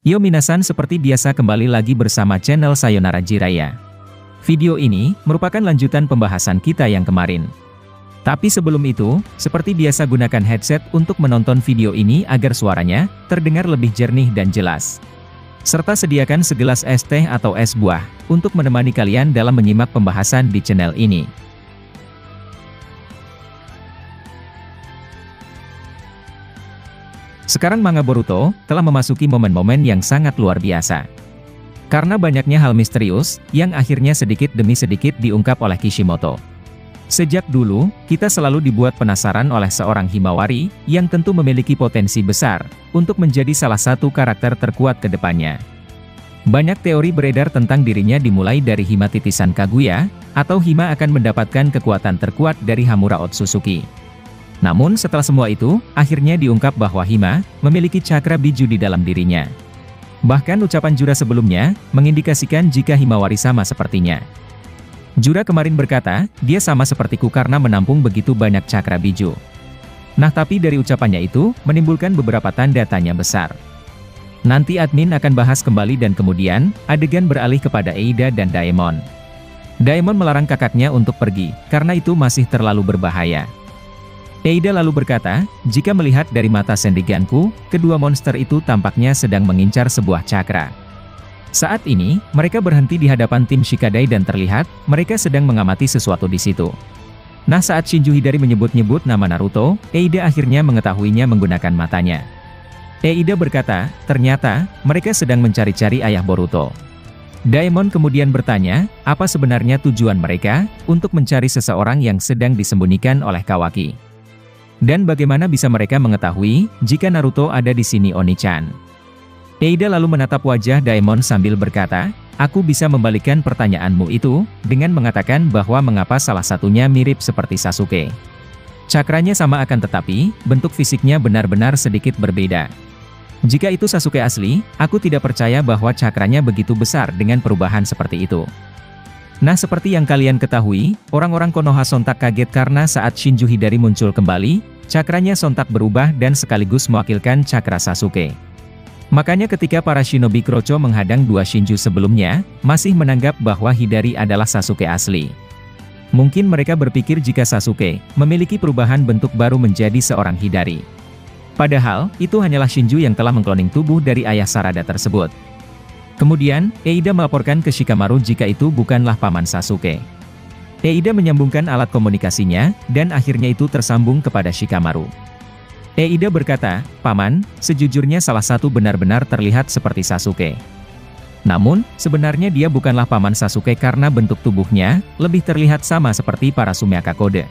Yo minasan, seperti biasa kembali lagi bersama channel Sayonara Jiraiya. Video ini merupakan lanjutan pembahasan kita yang kemarin. Tapi sebelum itu, seperti biasa gunakan headset untuk menonton video ini agar suaranya terdengar lebih jernih dan jelas. Serta sediakan segelas es teh atau es buah untuk menemani kalian dalam menyimak pembahasan di channel ini. Sekarang manga Boruto telah memasuki momen-momen yang sangat luar biasa. Karena banyaknya hal misterius yang akhirnya sedikit demi sedikit diungkap oleh Kishimoto. Sejak dulu, kita selalu dibuat penasaran oleh seorang Himawari yang tentu memiliki potensi besar untuk menjadi salah satu karakter terkuat ke depannya. Banyak teori beredar tentang dirinya, dimulai dari Hima titisan Kaguya, atau Hima akan mendapatkan kekuatan terkuat dari Hamura Otsutsuki. Namun setelah semua itu, akhirnya diungkap bahwa Hima memiliki cakra biju di dalam dirinya. Bahkan ucapan Jura sebelumnya mengindikasikan jika Himawari sama sepertinya. Jura kemarin berkata, dia sama sepertiku karena menampung begitu banyak cakra biju. Nah, tapi dari ucapannya itu menimbulkan beberapa tanda tanya besar. Nanti admin akan bahas kembali dan kemudian adegan beralih kepada Eida dan Daemon. Daemon melarang kakaknya untuk pergi karena itu masih terlalu berbahaya. Eida lalu berkata, jika melihat dari mata sendiganku, kedua monster itu tampaknya sedang mengincar sebuah cakra. Saat ini, mereka berhenti di hadapan tim Shikadai dan terlihat, mereka sedang mengamati sesuatu di situ. Nah, saat Shinju Hidari menyebut-nyebut nama Naruto, Eida akhirnya mengetahuinya menggunakan matanya. Eida berkata, ternyata, mereka sedang mencari-cari ayah Boruto. Daemon kemudian bertanya, apa sebenarnya tujuan mereka untuk mencari seseorang yang sedang disembunyikan oleh Kawaki? Dan bagaimana bisa mereka mengetahui jika Naruto ada di sini, Oni-chan? Eida lalu menatap wajah Daemon sambil berkata, aku bisa membalikkan pertanyaanmu itu dengan mengatakan bahwa mengapa salah satunya mirip seperti Sasuke. Cakranya sama akan tetapi bentuk fisiknya benar-benar sedikit berbeda. Jika itu Sasuke asli, aku tidak percaya bahwa cakranya begitu besar dengan perubahan seperti itu. Nah, seperti yang kalian ketahui, orang-orang Konoha sontak kaget karena saat Shinju Hidari muncul kembali, cakranya sontak berubah dan sekaligus mewakilkan cakra Sasuke. Makanya ketika para shinobi Kroco menghadang dua Shinju sebelumnya, masih menganggap bahwa Hidari adalah Sasuke asli. Mungkin mereka berpikir jika Sasuke memiliki perubahan bentuk baru menjadi seorang Hidari. Padahal, itu hanyalah Shinju yang telah mengkloning tubuh dari ayah Sarada tersebut. Kemudian, Eida melaporkan ke Shikamaru jika itu bukanlah paman Sasuke. Eida menyambungkan alat komunikasinya, dan akhirnya itu tersambung kepada Shikamaru. Eida berkata, paman, sejujurnya salah satu benar-benar terlihat seperti Sasuke. Namun, sebenarnya dia bukanlah paman Sasuke karena bentuk tubuhnya lebih terlihat sama seperti para Sumeaka Kode.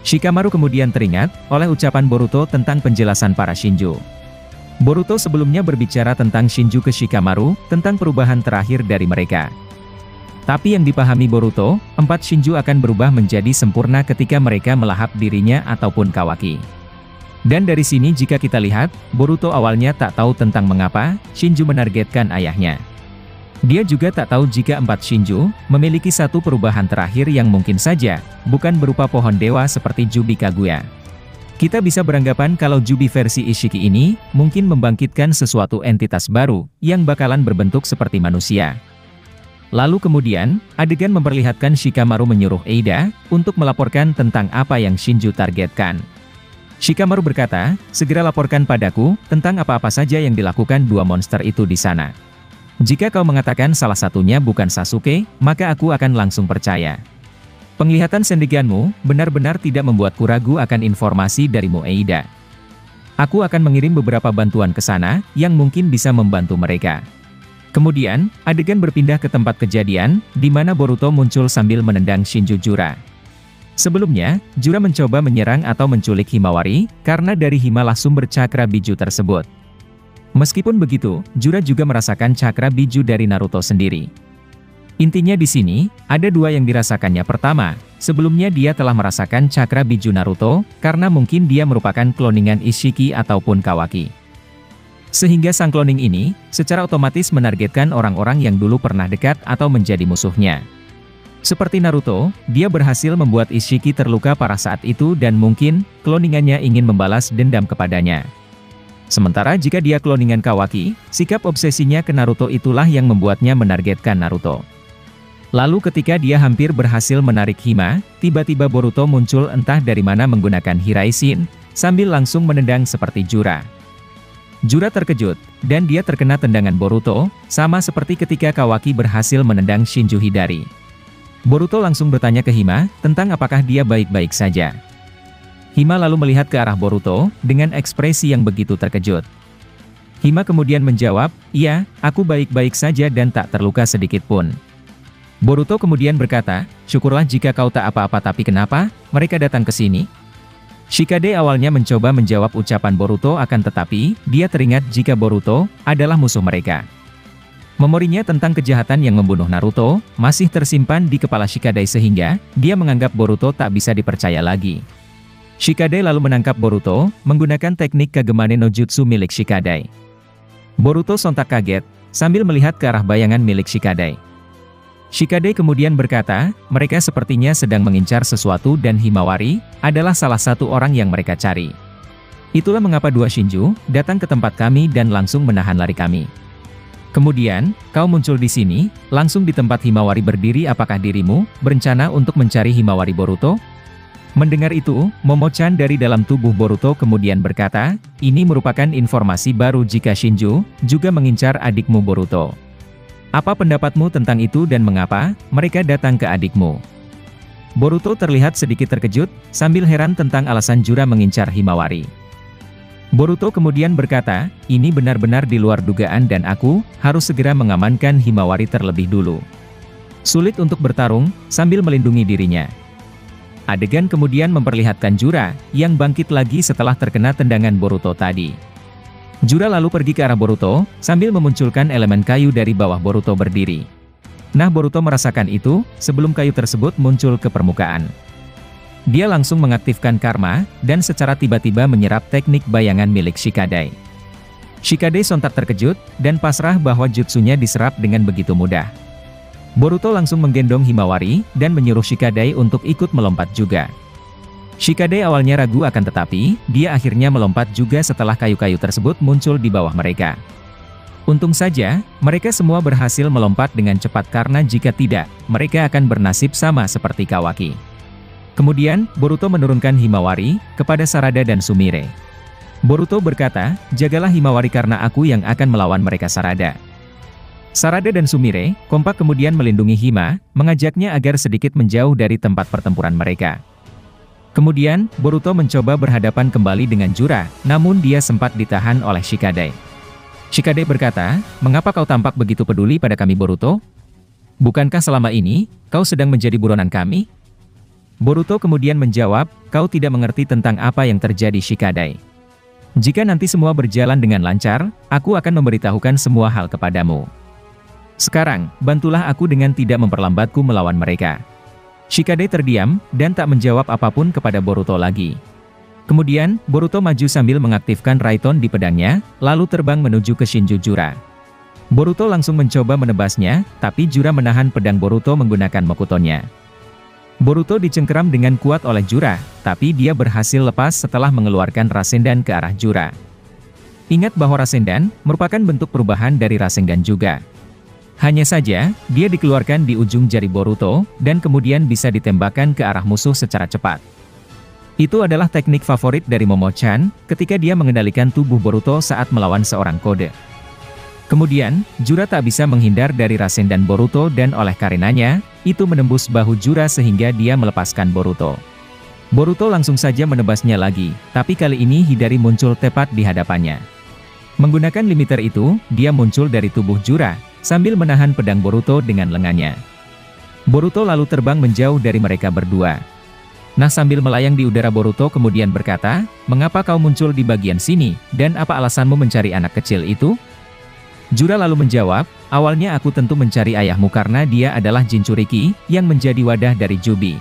Shikamaru kemudian teringat oleh ucapan Boruto tentang penjelasan para Shinju. Boruto sebelumnya berbicara tentang Shinju ke Shikamaru, tentang perubahan terakhir dari mereka. Tapi yang dipahami Boruto, 4 Shinju akan berubah menjadi sempurna ketika mereka melahap dirinya ataupun Kawaki. Dan dari sini jika kita lihat, Boruto awalnya tak tahu tentang mengapa Shinju menargetkan ayahnya. Dia juga tak tahu jika 4 Shinju memiliki satu perubahan terakhir yang mungkin saja bukan berupa pohon dewa seperti Jubi Kaguya. Kita bisa beranggapan kalau Jubi versi Ishiki ini mungkin membangkitkan sesuatu entitas baru yang bakalan berbentuk seperti manusia. Lalu kemudian, adegan memperlihatkan Shikamaru menyuruh Eida untuk melaporkan tentang apa yang Shinju targetkan. Shikamaru berkata, segera laporkan padaku tentang apa-apa saja yang dilakukan dua monster itu di sana. Jika kau mengatakan salah satunya bukan Sasuke, maka aku akan langsung percaya. Penglihatan sendiganmu benar-benar tidak membuatku ragu akan informasi darimu, Eida. Aku akan mengirim beberapa bantuan ke sana yang mungkin bisa membantu mereka. Kemudian, adegan berpindah ke tempat kejadian, di mana Boruto muncul sambil menendang Shinju Jura. Sebelumnya, Jura mencoba menyerang atau menculik Himawari, karena dari Hima lah sumber cakra biju tersebut. Meskipun begitu, Jura juga merasakan cakra biju dari Naruto sendiri. Intinya di sini, ada dua yang dirasakannya. Pertama, sebelumnya dia telah merasakan cakra biju Naruto, karena mungkin dia merupakan kloningan Ishiki ataupun Kawaki. Sehingga sang kloning ini, secara otomatis menargetkan orang-orang yang dulu pernah dekat atau menjadi musuhnya. Seperti Naruto, dia berhasil membuat Ishiki terluka parah saat itu dan mungkin, kloningannya ingin membalas dendam kepadanya. Sementara jika dia cloningan Kawaki, sikap obsesinya ke Naruto itulah yang membuatnya menargetkan Naruto. Lalu ketika dia hampir berhasil menarik Hima, tiba-tiba Boruto muncul entah dari mana menggunakan Hiraishin, sambil langsung menendang seperti Jura. Jura terkejut, dan dia terkena tendangan Boruto, sama seperti ketika Kawaki berhasil menendang Shinju Hidari. Boruto langsung bertanya ke Hima, tentang apakah dia baik-baik saja. Hima lalu melihat ke arah Boruto, dengan ekspresi yang begitu terkejut. Hima kemudian menjawab, "Iya, aku baik-baik saja dan tak terluka sedikit pun." Boruto kemudian berkata, "Syukurlah jika kau tak apa-apa, tapi kenapa mereka datang ke sini?" Shikade awalnya mencoba menjawab ucapan Boruto, akan tetapi, dia teringat jika Boruto adalah musuh mereka. Memorinya tentang kejahatan yang membunuh Naruto, masih tersimpan di kepala Shikade sehingga, dia menganggap Boruto tak bisa dipercaya lagi. Shikade lalu menangkap Boruto, menggunakan teknik Kagemane no Jutsu milik Shikade. Boruto sontak kaget, sambil melihat ke arah bayangan milik Shikade. Shikade kemudian berkata, mereka sepertinya sedang mengincar sesuatu dan Himawari adalah salah satu orang yang mereka cari. Itulah mengapa dua Shinju datang ke tempat kami dan langsung menahan lari kami. Kemudian, kau muncul di sini, langsung di tempat Himawari berdiri. Apakah dirimu berencana untuk mencari Himawari Boruto? Mendengar itu, Momo-chan dari dalam tubuh Boruto kemudian berkata, ini merupakan informasi baru jika Shinju juga mengincar adikmu Boruto. Apa pendapatmu tentang itu dan mengapa mereka datang ke adikmu? Boruto terlihat sedikit terkejut, sambil heran tentang alasan Jura mengincar Himawari. Boruto kemudian berkata, ini benar-benar di luar dugaan dan aku harus segera mengamankan Himawari terlebih dulu. Sulit untuk bertarung, sambil melindungi dirinya. Adegan kemudian memperlihatkan Jura, yang bangkit lagi setelah terkena tendangan Boruto tadi. Jura lalu pergi ke arah Boruto, sambil memunculkan elemen kayu dari bawah Boruto berdiri. Nah, Boruto merasakan itu, sebelum kayu tersebut muncul ke permukaan. Dia langsung mengaktifkan karma, dan secara tiba-tiba menyerap teknik bayangan milik Shikade. Shikade sontak terkejut, dan pasrah bahwa jutsunya diserap dengan begitu mudah. Boruto langsung menggendong Himawari, dan menyuruh Shikade untuk ikut melompat juga. Shikade awalnya ragu akan tetapi, dia akhirnya melompat juga setelah kayu-kayu tersebut muncul di bawah mereka. Untung saja, mereka semua berhasil melompat dengan cepat karena jika tidak, mereka akan bernasib sama seperti Kawaki. Kemudian, Boruto menurunkan Himawari kepada Sarada dan Sumire. Boruto berkata, jagalah Himawari karena aku yang akan melawan mereka. Sarada dan Sumire kompak kemudian melindungi Hima, mengajaknya agar sedikit menjauh dari tempat pertempuran mereka. Kemudian, Boruto mencoba berhadapan kembali dengan Jura, namun dia sempat ditahan oleh Shikade. Shikade berkata, mengapa kau tampak begitu peduli pada kami Boruto? Bukankah selama ini, kau sedang menjadi buronan kami? Boruto kemudian menjawab, kau tidak mengerti tentang apa yang terjadi Shikade. Jika nanti semua berjalan dengan lancar, aku akan memberitahukan semua hal kepadamu. Sekarang, bantulah aku dengan tidak memperlambatku melawan mereka. Shikade terdiam, dan tak menjawab apapun kepada Boruto lagi. Kemudian, Boruto maju sambil mengaktifkan Raiton di pedangnya, lalu terbang menuju ke Shinju Jura. Boruto langsung mencoba menebasnya, tapi Jura menahan pedang Boruto menggunakan Mokutonnya. Boruto dicengkeram dengan kuat oleh Jura, tapi dia berhasil lepas setelah mengeluarkan Rasendan ke arah Jura. Ingat bahwa Rasendan merupakan bentuk perubahan dari Rasengan juga. Hanya saja, dia dikeluarkan di ujung jari Boruto, dan kemudian bisa ditembakkan ke arah musuh secara cepat. Itu adalah teknik favorit dari Momo-chan, ketika dia mengendalikan tubuh Boruto saat melawan seorang kode. Kemudian, Jura tak bisa menghindar dari Rasendan Boruto dan oleh karenanya, itu menembus bahu Jura sehingga dia melepaskan Boruto. Boruto langsung saja menebasnya lagi, tapi kali ini Hidari muncul tepat di hadapannya. Menggunakan limiter itu, dia muncul dari tubuh Jura, sambil menahan pedang Boruto dengan lengannya. Boruto lalu terbang menjauh dari mereka berdua. Nah, sambil melayang di udara Boruto kemudian berkata, mengapa kau muncul di bagian sini, dan apa alasanmu mencari anak kecil itu? Jura lalu menjawab, awalnya aku tentu mencari ayahmu karena dia adalah Jinchuriki, yang menjadi wadah dari Jubi.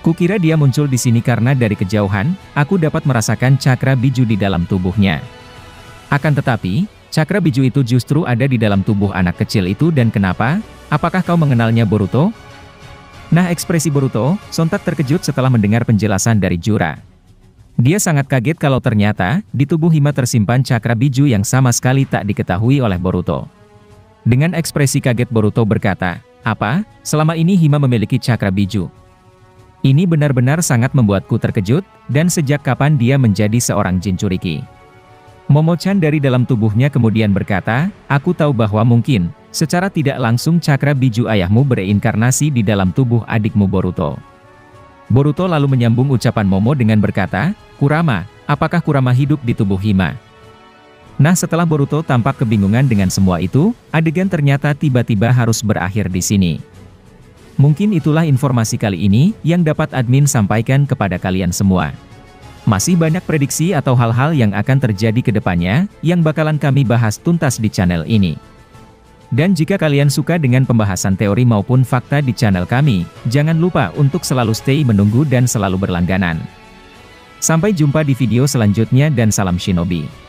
Kukira dia muncul di sini karena dari kejauhan, aku dapat merasakan cakra biju di dalam tubuhnya. Akan tetapi, cakra biju itu justru ada di dalam tubuh anak kecil itu dan kenapa? Apakah kau mengenalnya Boruto? Nah, ekspresi Boruto sontak terkejut setelah mendengar penjelasan dari Jura. Dia sangat kaget kalau ternyata, di tubuh Hima tersimpan cakra biju yang sama sekali tak diketahui oleh Boruto. Dengan ekspresi kaget Boruto berkata, "Apa? Selama ini Hima memiliki cakra biju?" Ini benar-benar sangat membuatku terkejut, dan sejak kapan dia menjadi seorang Jinchuriki? Momo-chan dari dalam tubuhnya kemudian berkata, "Aku tahu bahwa mungkin, secara tidak langsung cakra biju ayahmu bereinkarnasi di dalam tubuh adikmu Boruto." Boruto lalu menyambung ucapan Momo dengan berkata, "Kurama, apakah Kurama hidup di tubuh Hima?" Nah, setelah Boruto tampak kebingungan dengan semua itu, adegan ternyata tiba-tiba harus berakhir di sini. Mungkin itulah informasi kali ini yang dapat admin sampaikan kepada kalian semua. Masih banyak prediksi atau hal-hal yang akan terjadi ke depannya yang bakalan kami bahas tuntas di channel ini. Dan jika kalian suka dengan pembahasan teori maupun fakta di channel kami, jangan lupa untuk selalu stay menunggu dan selalu berlangganan. Sampai jumpa di video selanjutnya dan salam Shinobi.